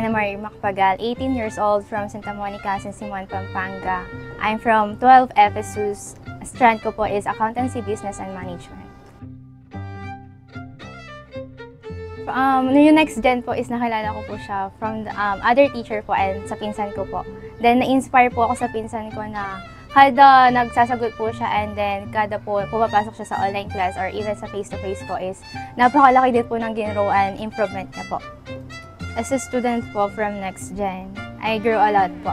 Joanna Marie Macpagal, 18 years old from Santa Monica, San Simon, Pampanga. I'm from 12 Ephesus. Strand ko po is Accountancy, Business, and Management. Yung next gen po is nakilala ko po siya from the other teacher po and sa pinsan ko po. Then na-inspire po ako sa pinsan ko na kada nagsasagot po siya and then kada po pumapasok siya sa online class or even sa face-to-face po is napakalaki din po ng ginrow and improvement niya po. As a student po from next gen, I grew a lot po.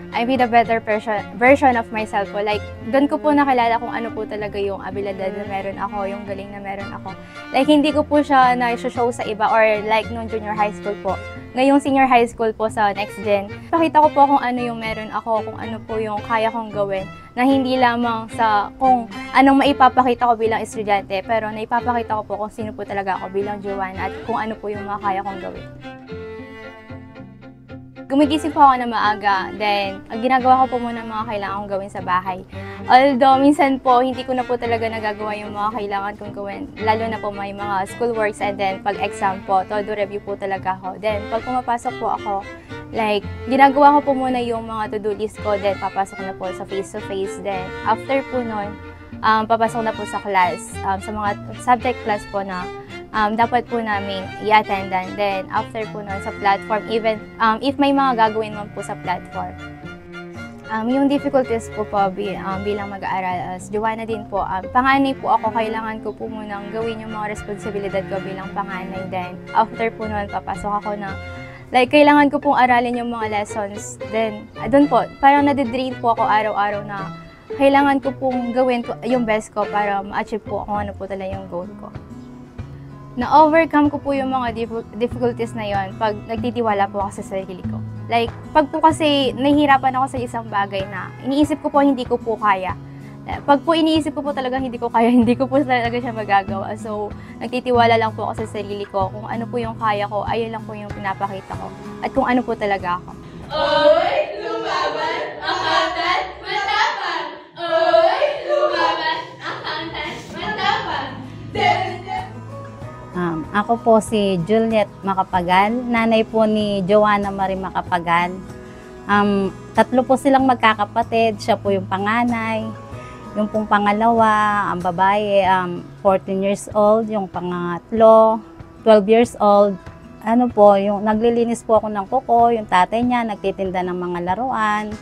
I made a better version of myself po. Like, doon ko po nakilala kung ano po talaga yung abilidad na meron ako, yung galing na meron ako. Like, hindi ko po siya na-show sa iba or like nung junior high school po. Ngayong senior high school po sa next gen, pakita ko po kung ano yung meron ako, kung ano po yung kaya kong gawin. Na hindi lamang sa kung anong maipapakita ko bilang estudyante, pero naipapakita ko po kung sino po talaga ako bilang Joanna at kung ano po yung mga kaya kong gawin. Gumigising po ako na maaga, then ginagawa ko po muna mga kailangan kong gawin sa bahay. Although minsan po, hindi ko na po talaga nagagawa yung mga kailangan kong gawin, lalo na po may mga school works and then pag exam po, todo review po talaga ako. Then pag pumapasok po ako, like, ginagawa ko po muna yung mga to-do list ko, then papasok na po sa face-to-face. Then after po nun, papasok na po sa class, sa mga subject class po na dapat po namin i-attendan. Then, after po nun sa platform, even if may mga gagawin man po sa platform. Yung difficulties po bilang mag-aaral as Joanna din po, panganay po ako, kailangan ko po munang gawin yung mga responsibilidad ko bilang panganay. Then, after po nun, papasok ako na, like, kailangan ko pong aralin yung mga lessons. Then, doon po, parang nadidrain po ako araw-araw na kailangan ko pong gawin yung best ko para ma-achieve po kung ano po talaga yung goal ko. Na-overcome ko po yung mga difficulties na yon pag nagtitiwala po ako sa sarili ko. Like, pag po kasi nahihirapan ako sa isang bagay na iniisip ko po hindi ko po kaya. Pag po iniisip ko po talaga hindi ko kaya, hindi ko po talaga siya magagawa. So, nagtitiwala lang po ako sa sarili ko. Kung ano po yung kaya ko, ayun lang po yung pinapakita ko. At kung ano po talaga ako. Oy, lumaban, accountant, matapang! Oy, lumaban, accountant, matapang! Ako po si Juliet Macapagal, nanay po ni Joanna Marie Macapagal. Tatlo po silang magkakapatid, siya po yung panganay. Yung pong pangalawa, ang babae, 14 years old. Yung pangatlo, 12 years old. Ano po, yung naglilinis po ako ng kuko, yung tatay niya nagtitinda ng mga laruan.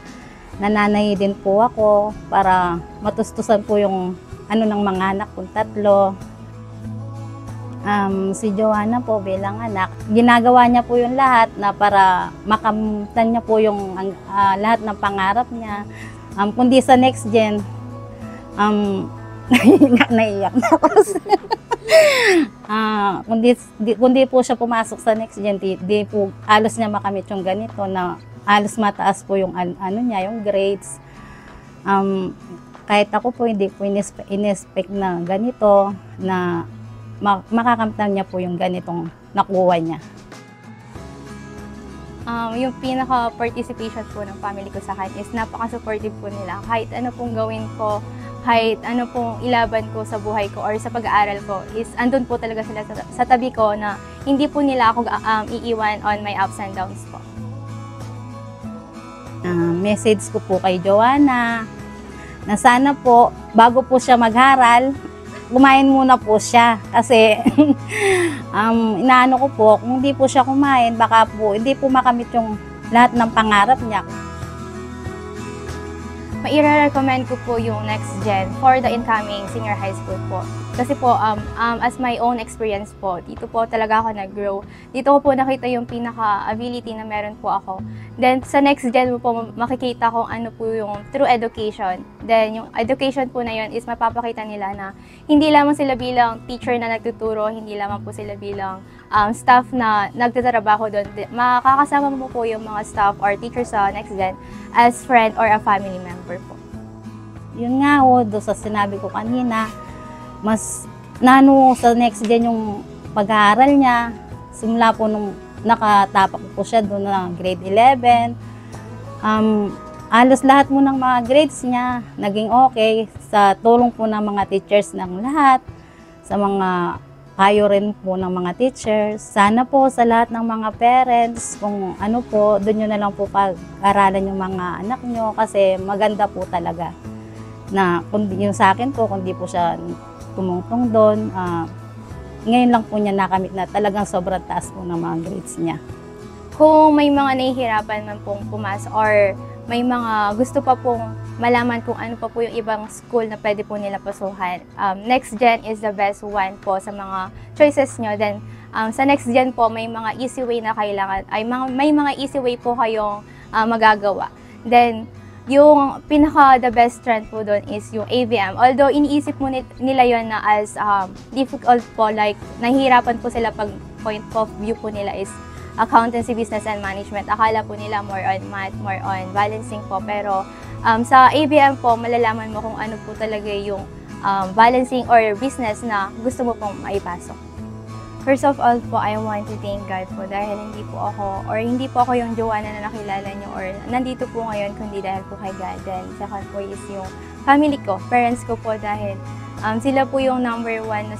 Nananay din po ako para matustusan po yung ano ng mga anak kong tatlo. Si Joanna po bilang anak, ginagawa niya po yung lahat na para makamtan niya po yung lahat ng pangarap niya. Kundi sa next gen, naiyak na ako. Kundi po siya pumasok sa next gen, di po alos niya makamit yung ganito na alos mataas po yung ano niya, yung grades. Kahit ako po hindi po in-expect na ganito na makakamtan niya po yung ganitong nakuha niya. Yung pinaka-participation po ng family ko sa akin is napaka-supportive po nila. Kahit ano pong gawin ko, kahit ano pong ilaban ko sa buhay ko or sa pag-aaral ko, is andun po talaga sila sa tabi ko na hindi po nila ako iiwan on my ups and downs po. Message ko po kay Joanna na sana po, bago po siya mag-aral, kumain muna po siya kasi inaano ko po, kung hindi po siya kumain, baka po hindi po makamit yung lahat ng pangarap niya. Maire-recommend ko po yung next gen for the incoming senior high school po. Kasi po, as my own experience po, dito po talaga ako nag-grow. Dito ko po nakita yung pinaka-ability na meron po ako. Then, sa next gen po, makikita kung ano po yung true education. Then, yung education po na yun is mapapakita nila na hindi lamang sila bilang teacher na nagtuturo, hindi lamang po sila bilang staff na nagtatrabaho doon. Makakasama mo po yung mga staff or teachers sa next gen as friend or a family member po. Yun nga ho, doon sa sinabi ko kanina, mas nano sa next gen yung pag-aaral niya. Simula po nung nakatapak po siya doon na grade 11. Halos lahat mo ng mga grades niya naging okay sa tulong po ng mga teachers ng lahat, sa mga payo rin po ng mga teachers. Sana po sa lahat ng mga parents, kung ano po, doon nyo na lang po pag-aralan yung mga anak nyo kasi maganda po talaga. Na kundi yung sa akin po, kundi po siya tumungtong doon, ngayon lang po niya nakamit na talagang sobrang taas po ng mga grades niya. Kung may mga nahihirapan man pong pumasok or may mga gusto pa pong malaman kung ano pa po yung ibang school na pwede po nila pasuhan, Next Gen is the best one po sa mga choices nyo. Then, sa Next Gen po, may mga easy way na kailangan, may mga easy way po kayong magagawa. Then, yung the best trend po doon is yung AVM. Although, iniisip mo nila yon na as difficult po, like, nahihirapan po sila pag point of view po nila is accountancy, business, and management. Akala po nila more on math, more on balancing po. Pero sa ABM po, malalaman mo kung ano po talaga yung balancing or business na gusto mo pong maipasok. First of all po, I want to thank God po dahil hindi po ako yung Joanna na nakilala niyo or nandito po ngayon kundi dahil po kay God. Then second po is yung family ko, parents ko po dahil sila po yung number one na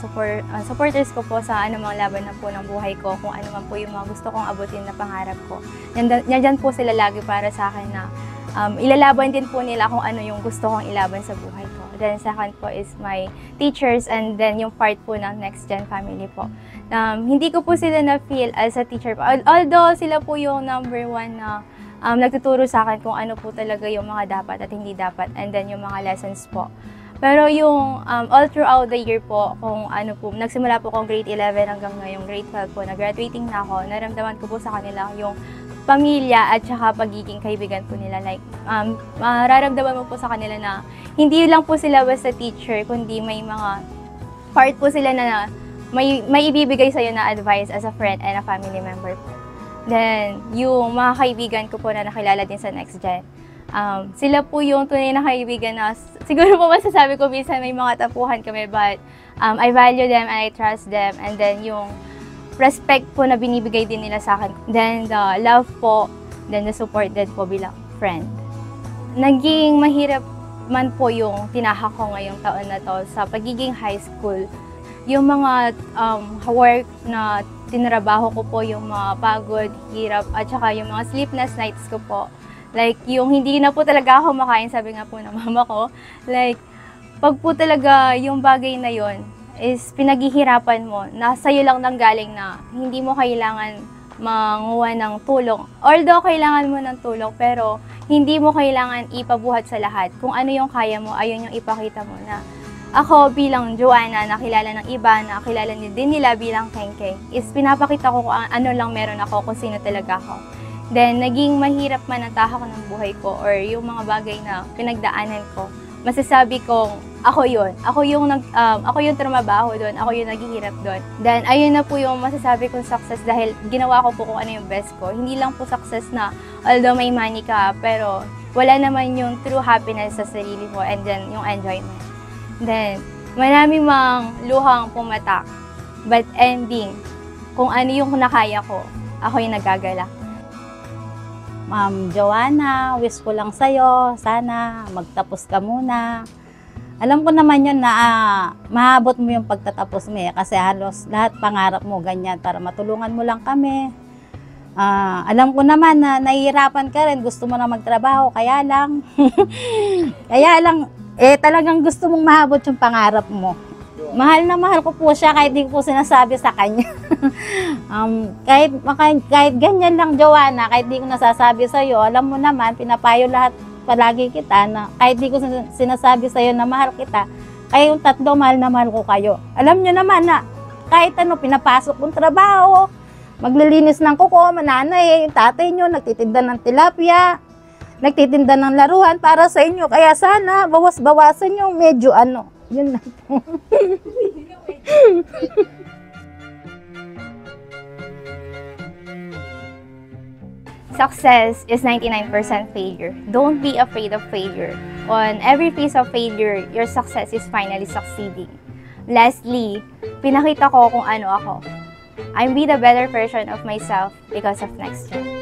supporters ko po sa anumang laban na po ng buhay ko, kung ano man po yung mga gusto kong abutin na pangarap ko. Nandyan po sila lagi para sa akin na ilalaban din po nila kung ano yung gusto kong ilaban sa buhay ko. Then second po is my teachers and then yung part po ng Next Gen family po. Hindi ko po sila na-feel as a teacher po. Although sila po yung number one na nagtuturo sa akin kung ano po talaga yung mga dapat at hindi dapat and then yung mga lessons po. Pero yung all throughout the year po, kung ano po, nagsimula po akong grade 11 hanggang ngayong grade 12 po, na-graduating na ako, naramdaman ko po sa kanila yung pamilya at saka pagiging kaibigan po nila. Like, mararamdaman mo po sa kanila na hindi lang po sila basta teacher, kundi may mga part po sila na may ibibigay sa'yo na advice as a friend and a family member po. Then, yung mga kaibigan ko po na nakilala din sa Next Gen, sila po yung tunay na kaibigan na siguro po masasabi ko minsan may mga tapuhan kami but I value them and I trust them and then yung respect po na binibigay din nila sa akin. Then the love po, then the support din po bilang friend. Naging mahirap man po yung tinahak ko ngayong taon na to sa pagiging high school. Yung mga work na tinrabaho ko po, yung mga pagod, hirap, at saka yung mga sleepless nights ko po. Like, yung hindi na po talaga ako makain, sabi nga po ng mama ko. Like, pag po talaga yung bagay na yon is pinaghihirapan mo, nasa iyo lang nanggaling na hindi mo kailangan manguha ng tulong. Although, kailangan mo ng tulong, pero hindi mo kailangan ipabuhat sa lahat. Kung ano yung kaya mo, ayun yung ipakita mo na ako bilang Joanna, nakilala ng iba, nakilala din nila bilang Kengkeng, is pinapakita ko kung ano lang meron ako, kung sino talaga ako. Then, naging mahirap man ang tahak ng buhay ko or yung mga bagay na pinagdaanan ko, masasabi kong ako yun. Ako yung trumabaho doon, ako yung naghihirap doon. Then, ayun na po yung masasabi kong success dahil ginawa ko po kung ano yung best ko. Hindi lang po success na although may money ka, pero wala naman yung true happiness sa sarili mo and then yung enjoyment. Then, marami mang luhang pumatak, but ending, kung ano yung nakaya ko, ako yung nagagalak. Ma'am Joanna, wish ko lang sa'yo, sana magtapos ka muna. Alam ko naman yun na maabot mo yung pagtatapos mo kasi halos lahat pangarap mo ganyan para matulungan mo lang kami. Alam ko naman na nahihirapan ka rin, gusto mo na magtrabaho, kaya lang, talagang gusto mong maabot yung pangarap mo. Mahal na mahal ko po siya kahit di ko po sinasabi sa kanya. Kahit ganyan lang, Joanna, kahit di ko nasasabi sa'yo, alam mo naman, pinapayo lahat palagi kita na kahit di ko sinasabi sa'yo na mahal kita, kayong tatlo, mahal na mahal ko kayo. Alam nyo naman na kahit ano, pinapasok kong trabaho, maglilinis ng kuko, mananay, yung tatay nyo, nagtitinda ng tilapia, nagtitinda ng laruan para sa inyo. Kaya sana, bawas-bawasan yung medyo ano. Yun lang po. Success is 99% failure. Don't be afraid of failure. On every phase of failure, your success is finally succeeding. Lastly, pinakita ko kung ano ako. I'm be the better version of myself because of Next Gen.